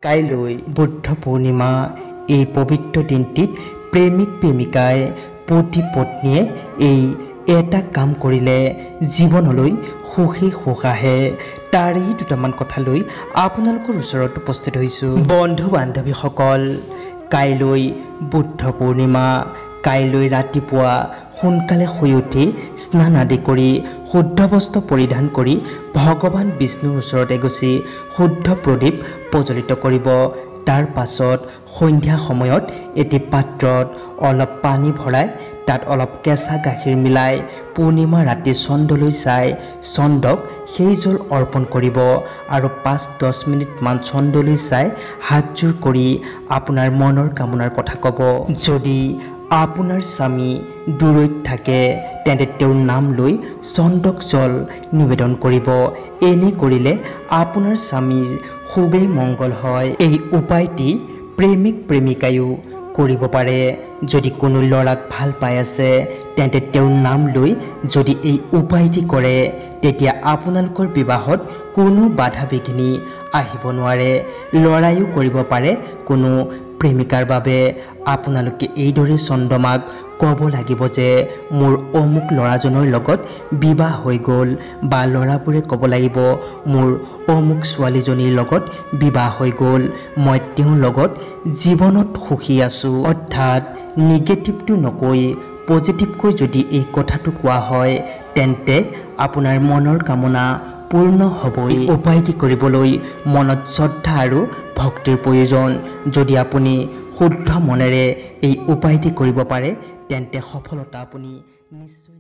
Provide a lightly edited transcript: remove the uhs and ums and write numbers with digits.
কাইলৈ বুদ্ধ পূৰ্ণিমা এই পবিত্ৰ দিনটিত প্ৰেমিক প্ৰেমিকাই পতি পত্নীয়ে এই এটা কাম কৰিলে জীৱনলৈ সুখী সুখ আহে। তাৰেই দুটামান কথা লৈ আপোনালোকৰ ওচৰত উপস্থিত হৈছোঁ। বন্ধু বান্ধৱীসকল, কাইলৈ বুদ্ধ পূৰ্ণিমা। কাইলৈ ৰাতিপুৱা সোনকালে শুই উঠি স্নান আদি কৰি শুদ্ধ বস্ত্ৰ পৰিধান কৰি ভগৱান বিষ্ণুৰ ওচৰতে গুচি শুদ্ধ প্ৰদীপ প্ৰজ্বলিত কৰিব। তাৰ পাছত সন্ধ্যা সময়ত এটি পাত্ৰত অলপ পানী ভৰাই তাত অলপ কেঁচা গাখীৰ মিলাই পূৰ্ণিমা ৰাতি চন্দ্ৰলৈ চাই চন্দ্ৰক সেই জল অৰ্পণ কৰিব আৰু ৫-১০ মিনিটমান চন্দ্ৰলৈ চাই হাতযোৰ কৰি আপোনাৰ মনৰ কামনাৰ কথা ক'ব। যদি আপোনাৰ স্বামী দূৰৈত থাকে তেন্তে তেওঁৰ নাম লৈ চন্দ্ৰক জল নিবেদন কৰিব। এনে কৰিলে আপোনাৰ স্বামীৰ খুবেই মংগল হয়। এই উপায়টি প্ৰেমিক প্ৰেমিকায়ো কৰিব পাৰে। যদি কোনো ল'ৰাক ভাল পাই আছে তেন্তে তেওঁৰ নাম লৈ যদি এই উপায়টি কৰে তেতিয়া আপোনালোকৰ বিবাহত কোনো বাধা বিঘিনি আহিব নোৱাৰে। ল'ৰায়ো কৰিব পাৰে কোনো প্ৰেমিকাৰ বাবে। আপোনালোকে এইদৰে চন্দ্ৰমাক ক'ব লাগিব যে মোৰ অমুক ল'ৰাজনৰ লগত বিবাহ হৈ গ'ল, বা ল'ৰাবোৰে ক'ব লাগিব মোৰ অমুক ছোৱালীজনীৰ লগত বিবাহ হৈ গ'ল, মই তেওঁৰ লগত জীৱনত সুখী আছোঁ। অৰ্থাৎ নিগেটিভটো নকৈ পজিটিভকৈ যদি এই কথাটো কোৱা হয় তেন্তে আপোনাৰ মনৰ কামনা পূৰ্ণ হ'বই। উপায়টি কৰিবলৈ মনত শ্ৰদ্ধা আৰু ভক্তিৰ প্ৰয়োজন। যদি আপুনি শুদ্ধ মনেৰে এই উপায়টি কৰিব পাৰে তেন্তে সফলতা আপুনি নিশ্চয়